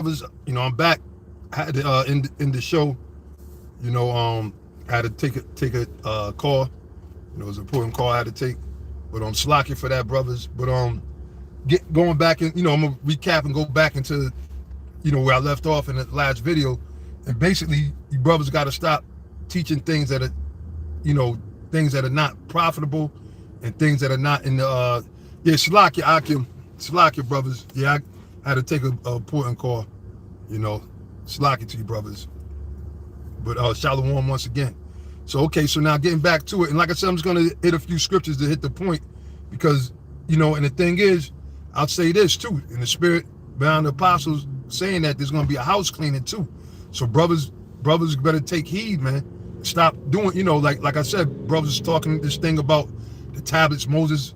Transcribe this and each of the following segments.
brothers, I'm back. I had to, in the show, I had to take a call. It was an important call I had to take. But slacking for that, brothers. But going back and I'm gonna recap and go back into where I left off in the last video. And basically, you brothers got to stop teaching things that are you know things that are not profitable and things that are not in the yeah, Slakia brothers. Yeah, I had to take a important call. Slakia to you brothers. But Shalom once again. So okay, so now getting back to it, and like I said, I'm just gonna hit a few scriptures to hit the point, because and the thing is, I'll say this too, in the spirit behind the apostles saying that there's gonna be a house cleaning too. So brothers better take heed, man. Stop doing, like I said, brothers talking this thing about the tablets Moses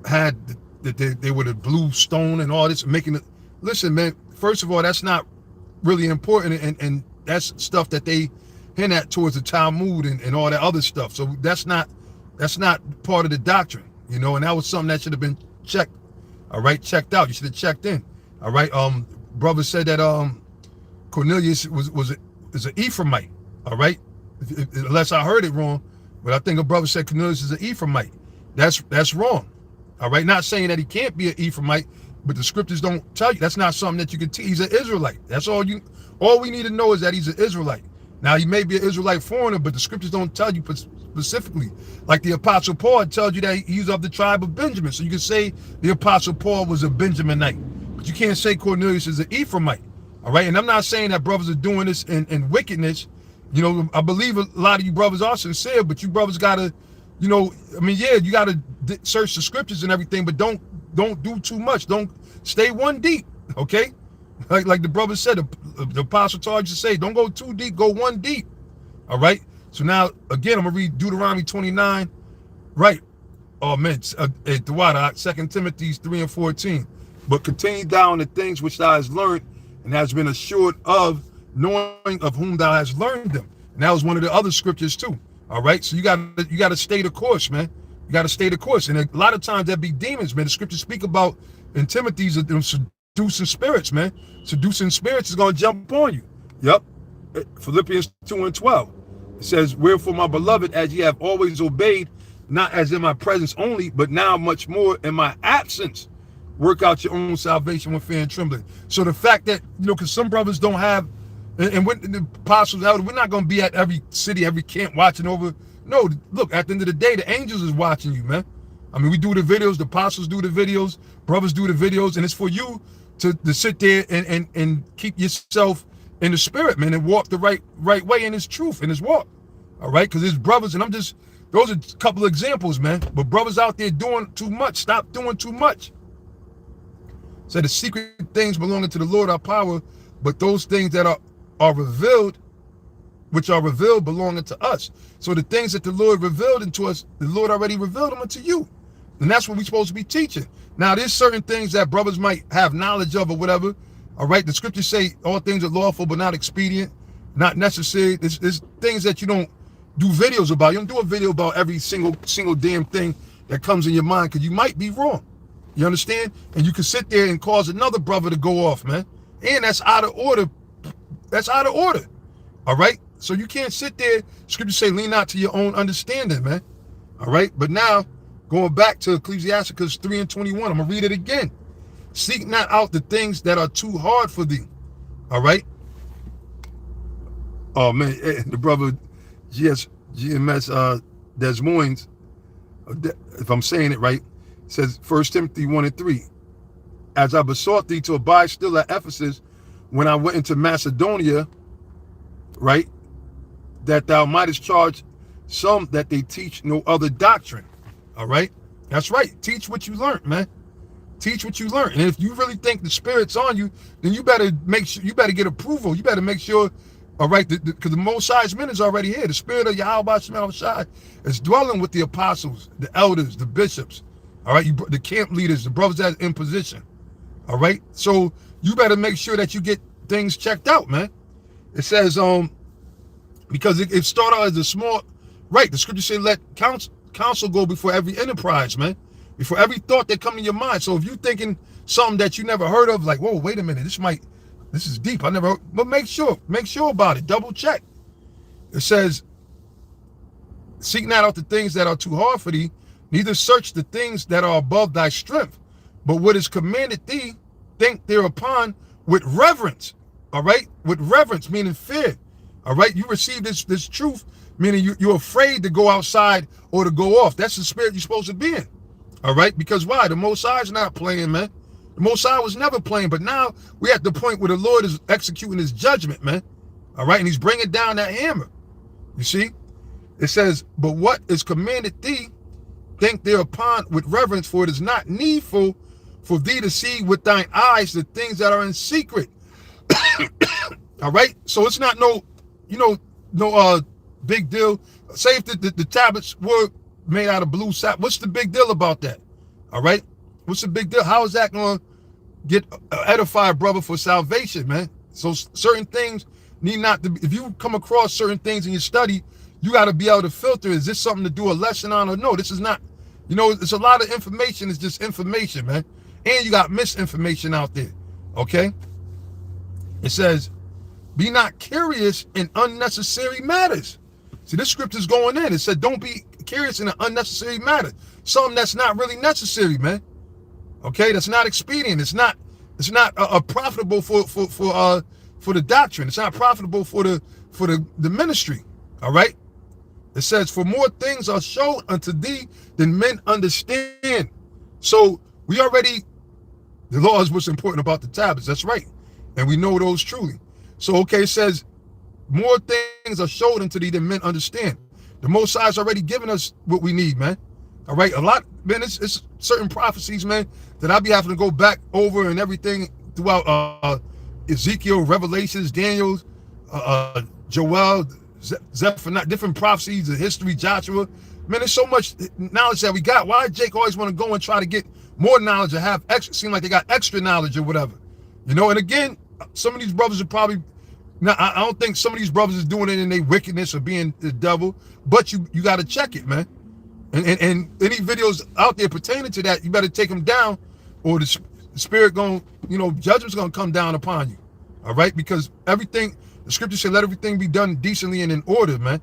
had, that they were the blue stone and all this, making it. Listen, man. First of all, that's not really important, and that's stuff that they hint at towards the Talmud and all that other stuff. So that's not part of the doctrine, and that was something that should have been checked. All right, checked out. You should have checked in. All right. Brother said that Cornelius is an Ephraimite. All right, unless I heard it wrong, but I think a brother said Cornelius is an Ephraimite. That's wrong. All right, not saying that he can't be an Ephraimite, but the scriptures don't tell you. That's not something that you can teach. He's an Israelite. That's all we need to know is that he's an Israelite. Now, he may be an Israelite foreigner, but the scriptures don't tell you specifically. Like the Apostle Paul tells you that he's of the tribe of Benjamin. So you can say the Apostle Paul was a Benjaminite, but you can't say Cornelius is an Ephraimite. All right, and I'm not saying that brothers are doing this in wickedness. I believe a lot of you brothers are sincere, but you brothers gotta, you gotta search the scriptures and everything, but don't do too much. Don't stay one deep, okay? Like the brother said, the apostle told you to say, don't go too deep, go one deep. All right. So now again, I'm gonna read Deuteronomy 29, right? Oh man, the what? 2 Timothy 3 and 14. But continue down the things which thou hast learned and has been assured of, knowing of whom thou hast learned them. And that was one of the other scriptures too. All right. So you gotta stay the course, man. You gotta stay the course. And a lot of times that be demons, man. The scriptures speak about in Timothy's seducing spirits, man. Seducing spirits is gonna jump on you. Yep. Philippians 2 and 12. It says, wherefore, my beloved, as ye have always obeyed, not as in my presence only, but now much more in my absence, work out your own salvation with fear and trembling. So the fact that, because some brothers don't have, and when the apostles out, we're not going to be at every city, every camp watching over. No, look, at the end of the day, the angels is watching you, man. I mean, we do the videos, the apostles do the videos, brothers do the videos, and it's for you to sit there and keep yourself in the spirit, man, and walk the right way in his truth, in his walk. All right, because his brothers, and those are a couple of examples, man. But brothers out there doing too much, stop doing too much. So the secret things belonging to the Lord are power, but those things that are revealed, which are revealed, belonging to us. So the things that the Lord revealed into us, the Lord already revealed them unto you. And that's what we're supposed to be teaching. Now, there's certain things that brothers might have knowledge of or whatever. All right, the scriptures say all things are lawful, but not expedient, not necessary. There's things that you don't do videos about. You don't do a video about every single damn thing that comes in your mind, because you might be wrong. You understand? And you can sit there and cause another brother to go off, man. And that's out of order. That's out of order. All right? So you can't sit there. Scriptures say lean not to your own understanding, man. All right? But now, going back to Ecclesiasticus 3 and 21, I'm going to read it again. Seek not out the things that are too hard for thee. All right? Oh, man. The brother GMS Des Moines, if I'm saying it right, says 1 Timothy 1 and 3. As I besought thee to abide still at Ephesus when I went into Macedonia, right, that thou mightest charge some that they teach no other doctrine. All right? That's right. Teach what you learned, man. Teach what you learned. And if you really think the Spirit's on you, then you better make sure, you better get approval. You better make sure, all right, because the Most High's men is already here. The Spirit of Yahweh Shema Shai is dwelling with the apostles, the elders, the bishops, all right, the camp leaders, the brothers that are in position. All right? So you better make sure that you get things checked out, man. It says, because it start out as a small, right, the scripture say let counsel go before every enterprise, man. Before every thought that come in your mind. So if you thinking something that you never heard of, like, whoa, wait a minute, this is deep. I never heard, but make sure about it. Double check. It says, seek not out the things that are too hard for thee, neither search the things that are above thy strength, but what is commanded thee, think thereupon with reverence. All right? With reverence, meaning fear. All right? You receive this truth, meaning you're afraid to go outside or to go off. That's the spirit you're supposed to be in. All right? Because why? The Most High is not playing, man. The Most High was never playing, but now we're at the point where the Lord is executing his judgment, man. All right? And he's bringing down that hammer. You see? It says, but what is commanded thee, think thereupon with reverence, for it is not needful for thee to see with thine eyes the things that are in secret. All right? So it's not no big deal. Say if the tablets were made out of blue sap, what's the big deal about that? All right? What's the big deal? How is that going to get edify a brother for salvation, man? So certain things need not to be, if you come across certain things in your study, you got to be able to filter, is this something to do a lesson on or no? This is not, it's a lot of information. It's just information, man. And you got misinformation out there, okay? It says, be not curious in unnecessary matters. See, this script is going in. It said, don't be curious in an unnecessary matter. Something that's not really necessary, man. Okay, that's not expedient. It's not profitable for the doctrine. It's not profitable for the ministry. All right. It says, for more things are shown unto thee than men understand. So the law is what's important about the tablets. That's right. And we know those truly. So, okay, it says, more things are shown unto thee than men understand. The Most High has already given us what we need, man. All right. A lot, man, it's certain prophecies, man, that I'll be having to go back over and everything throughout Ezekiel, Revelations, Daniel, Joel, Zephaniah, different prophecies, the history, Joshua. Man, there's so much knowledge that we got. Why does Jake always want to go and try to get more knowledge or have extra, seem like they got extra knowledge or whatever? And again, some of these brothers are probably, now I don't think some of these brothers is doing it in their wickedness or being the devil, but you got to check it, man. And any videos out there pertaining to that, you better take them down, or the spirit judgment's going to come down upon you. All right? Because everything, the scripture said, let everything be done decently and in order, man.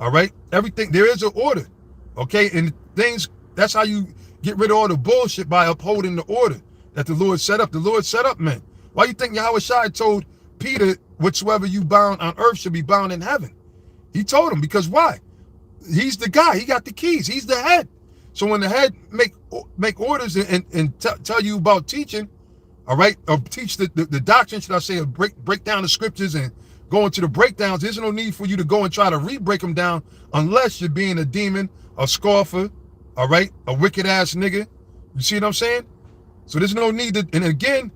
All right? Everything, there is an order. Okay? And things, that's how you get rid of all the bullshit, by upholding the order that the Lord set up. The Lord set up, man. Why you think Yahweh Shai told Peter, whatsoever you bound on earth should be bound in heaven? He told him, because why? He's the guy. He got the keys. He's the head. So when the head make orders and tell you about teaching, all right, or teach the doctrine, should I say, or break down the scriptures and go into the breakdowns, there's no need for you to go and try to re-break them down unless you're being a demon, a scoffer, all right, a wicked ass nigga. You see what I'm saying? So there's no need to, and again,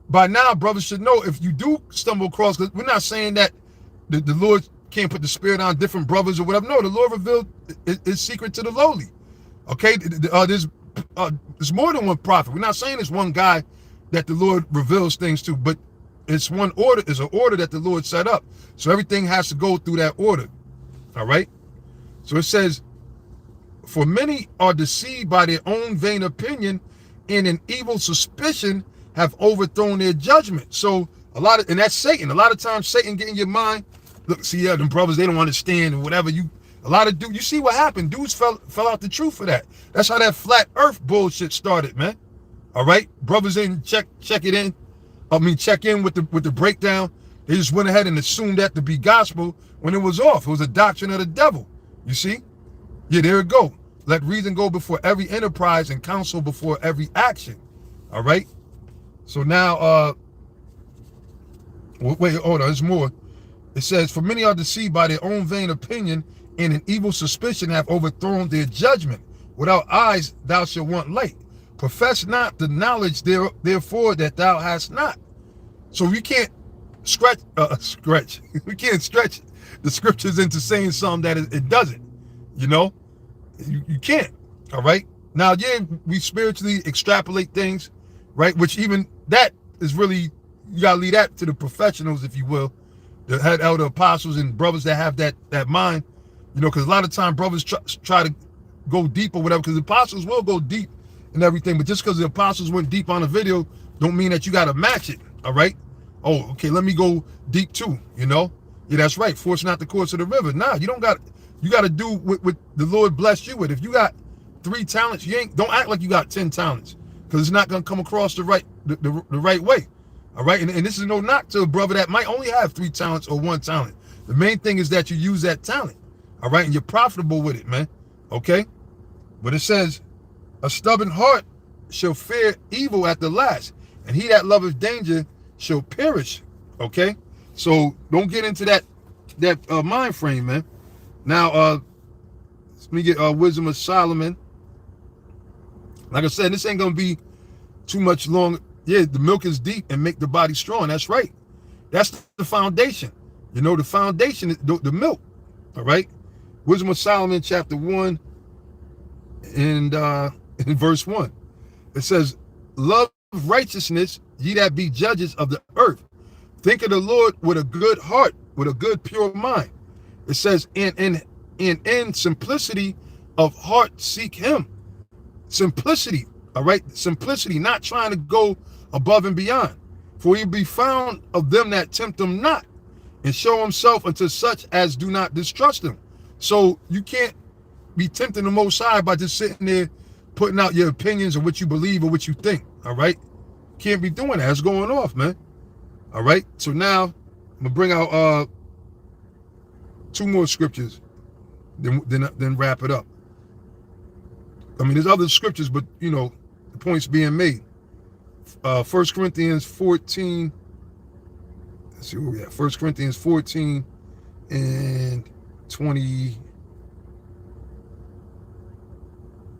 by now, brothers should know, if you do stumble across, because we're not saying that the Lord can't put the spirit on different brothers or whatever. No, the Lord revealed his secret to the lowly. Okay, there's more than one prophet. We're not saying it's one guy that the Lord reveals things to, but it's one order. It's an order that the Lord set up. So everything has to go through that order. All right. So it says, for many are deceived by their own vain opinion, and an evil suspicion have overthrown their judgment. So and that's Satan. A lot of times Satan get in your mind. Look, see, them brothers, they don't understand and whatever. You see what happened. Dudes fell out the truth for that. That's how that flat earth bullshit started, man. All right. Brothers didn't check in with the breakdown. They just went ahead and assumed that to be gospel when it was off. It was a doctrine of the devil. You see? Yeah, there it go. Let reason go before every enterprise and counsel before every action. All right. So now, wait, hold on. There's more. It says, for many are deceived by their own vain opinion, and an evil suspicion have overthrown their judgment. Without eyes thou shalt want light. Profess not the knowledge therefore that thou hast not. So we can't we can't stretch the scriptures into saying something that it doesn't. You can't. All right. Now, yeah, we spiritually extrapolate things, right? Which even that is really, you gotta leave that to the professionals, if you will, the head elder apostles and brothers that have that mind, because a lot of time brothers try to go deep or whatever, because the apostles will go deep and everything. But just because the apostles went deep on a video don't mean that you got to match it, all right? Oh, okay, let me go deep too, you know? Yeah, that's right. Force not the course of the river. Nah, you don't got, you got to do what the Lord blessed you with. If you got 3 talents, don't act like you got 10 talents, because it's not going to come across the right way, all right? And this is no knock to a brother that might only have 3 talents or 1 talent. The main thing is that you use that talent, all right? And you're profitable with it, man, okay? But it says, a stubborn heart shall fear evil at the last, and he that loveth danger shall perish, okay? So don't get into that mind frame, man. Now, let me get Wisdom of Solomon. Like I said, this ain't gonna be too much long. Yeah, the milk is deep and make the body strong. That's right. That's the foundation. You know, the foundation is the milk. All right. Wisdom of Solomon, chapter 1, and in verse 1. It says, love righteousness, ye that be judges of the earth. Think of the Lord with a good heart, with a good pure mind. It says, in simplicity of heart seek him. Simplicity, all right? Simplicity, not trying to go above and beyond. For he be found of them that tempt him not, and show himself unto such as do not distrust him. So you can't be tempting the Most High by just sitting there putting out your opinions of what you believe or what you think, all right? Can't be doing that. It's going off, man. All right? So now I'm going to bring out 2 more scriptures, then wrap it up. I mean, there's other scriptures, but, you know, the point's being made. 1 Corinthians 14, let's see where we at. 1 Corinthians 14 and 20,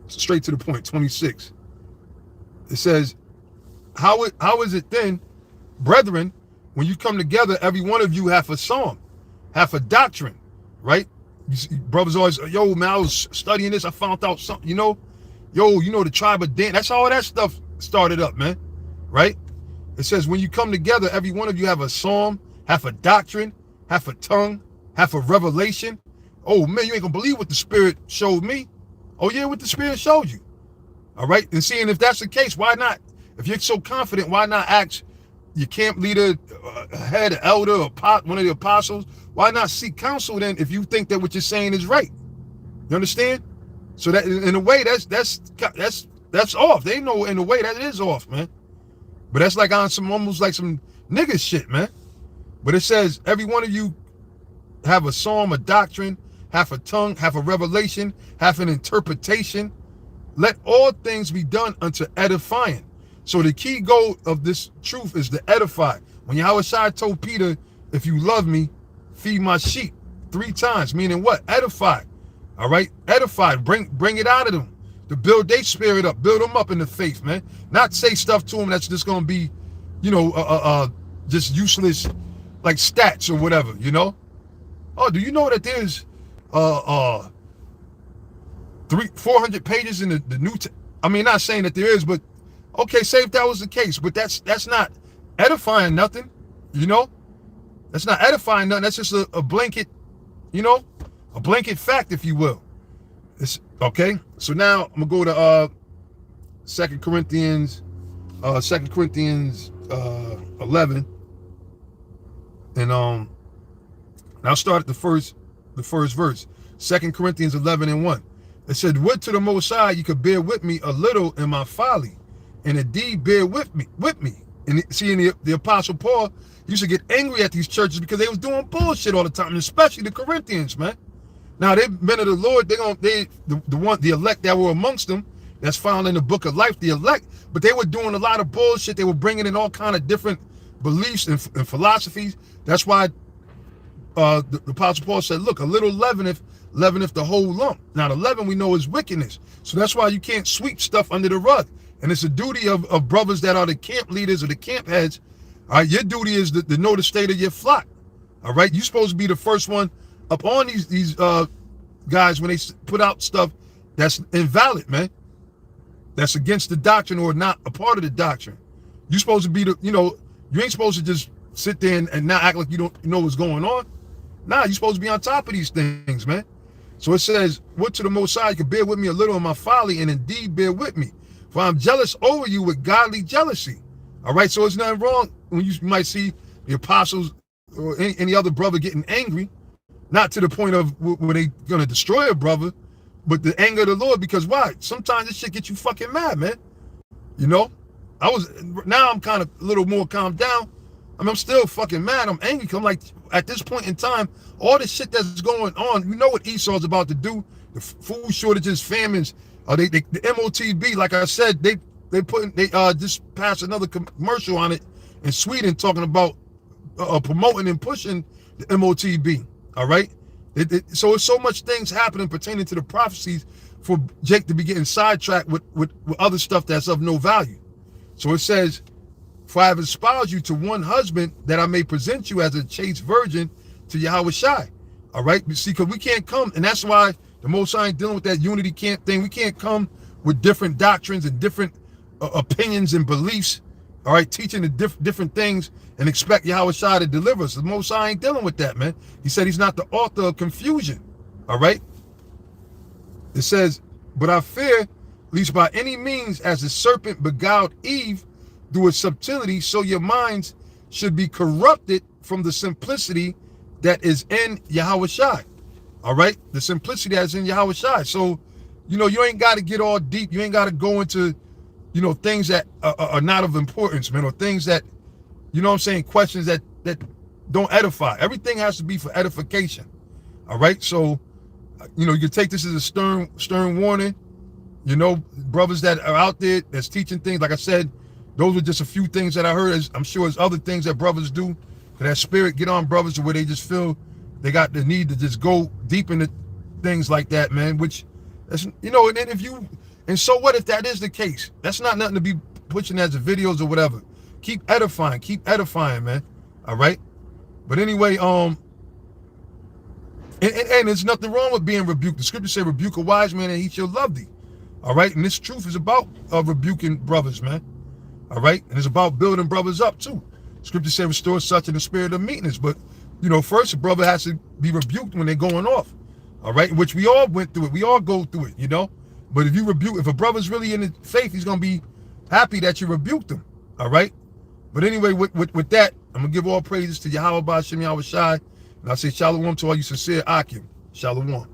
straight to the point, 26. It says, how is it then, brethren, when you come together, every one of you have a psalm, have a doctrine, right? You see, brothers always, yo, man, I was studying this, I found out something, you know? Yo, you know, the tribe of Dan, that's how all that stuff started up, man, right? It says, when you come together, every one of you have a psalm, have a doctrine, have a tongue, have a revelation. Oh, man, you ain't gonna believe what the Spirit showed me. Oh, yeah, what the Spirit showed you. All right? And seeing if that's the case, why not? If you're so confident, why not ask your camp leader, head, elder, or one of the apostles? Why not seek counsel then if you think that what you're saying is right? You understand? So that in a way, that's off. They know in a way that it is off, man. But that's like on some almost like some nigga shit, man. But it says every one of you have a psalm, a doctrine, have a tongue, have a revelation, have an interpretation. Let all things be done unto edifying. So the key goal of this truth is to edify. When Yahweh Shai told Peter, if you love me, feed my sheep 3 times, meaning what? Edify. All right? Edify. Bring it out of them. To build their spirit up, build them up in the faith, man. Not say stuff to them that's just going to be, you know, just useless, like stats or whatever, you know? Oh, do you know that there's 400 pages in the New I mean, not saying that there is, but okay, say if that was the case, but that's not edifying nothing, you know? That's not edifying nothing. That's just a blanket, you know, a blanket fact, if you will. It's okay. So now I'm gonna go to 2 Corinthians 11, and I'll start at the first verse. 2 Corinthians 11 and 1. It said, would to the Most High you could bear with me a little in my folly, and indeed bear with me. And seeing the Apostle Paul used to get angry at these churches because they was doing bullshit all the time, and especially the Corinthians, man. Now they've been of the Lord, the elect that were amongst them, that's found in the book of life, the elect, but they were doing a lot of bullshit. They were bringing in all kind of different beliefs and philosophies. That's why the Apostle Paul said, look, a little leaveneth the whole lump. Now the leaven we know is wickedness. So that's why you can't sweep stuff under the rug. And it's a duty of brothers that are the camp leaders or the camp heads. All right, your duty is to know the state of your flock. All right, you're supposed to be the first one up on these guys when they put out stuff that's invalid, man. That's against the doctrine or not a part of the doctrine. You're supposed to be you ain't supposed to just sit there and not act like you don't know what's going on. Nah, you're supposed to be on top of these things, man. So it says, would to the Most High you could bear with me a little in my folly, and indeed bear with me. For I'm jealous over you with godly jealousy. All right, so it's nothing wrong when you might see the apostles or any other brother getting angry, not to the point of where they gonna destroy a brother, but the anger of the Lord. Because why? Sometimes this shit get you fucking mad, man. You know, now I'm kind of a little more calmed down. I mean, I'm still fucking mad. I'm angry. I'm like, at this point in time, all this shit that's going on, you know what Esau's about to do. The food shortages, famines, the MOTB, like I said, they just passed another commercial on it in Sweden talking about promoting and pushing the MOTB. All right. So it's so much things happening pertaining to the prophecies for Jake to be getting sidetracked with other stuff that's of no value. So it says, for I have espoused you to one husband that I may present you as a chaste virgin to Yahweh Shai. All right. You see, because we can't come, and that's why the Most High ain't dealing with that unity camp thing. We can't come with different doctrines and different opinions and beliefs. All right. Teaching the different things and expect Yahweh Shai to deliver us. The Most High ain't dealing with that, man. He said he's not the author of confusion. All right. It says, but I fear, lest by any means, as the serpent beguiled Eve through its subtlety, so your minds should be corrupted from the simplicity that is in Yahweh Shai. All right. The simplicity that is in Yahweh Shai. So, you know, you ain't got to get all deep. You ain't got to go into, you know, things that are not of importance, man, or things that, you know what I'm saying, questions that don't edify. Everything has to be for edification. All right. So, you know, you can take this as a stern warning. You know, brothers that are out there that's teaching things, like I said, those were just a few things that I heard. I'm sure there's other things that brothers do. That spirit get on brothers to where they just feel they got the need to just go deep into things like that, man. Which, that's, you know, and then and so what if that is the case? That's not nothing to be pushing as videos or whatever. Keep edifying, man. All right. But anyway, and there's nothing wrong with being rebuked. The scripture say, rebuke a wise man and he shall love thee. All right. And this truth is about rebuking brothers, man. All right. And it's about building brothers up too. Scripture say, restore such in the spirit of meekness. But, you know, first a brother has to be rebuked when they're going off. All right. Which we all went through it. We all go through it, you know. But if a brother's really in the faith, he's going to be happy that you rebuked him. All right. But anyway, with that, I'm going to give all praises to Yahweh Ba'ashem Yahweh Shai. And I say shalom to all you sincere Akim. Shalom.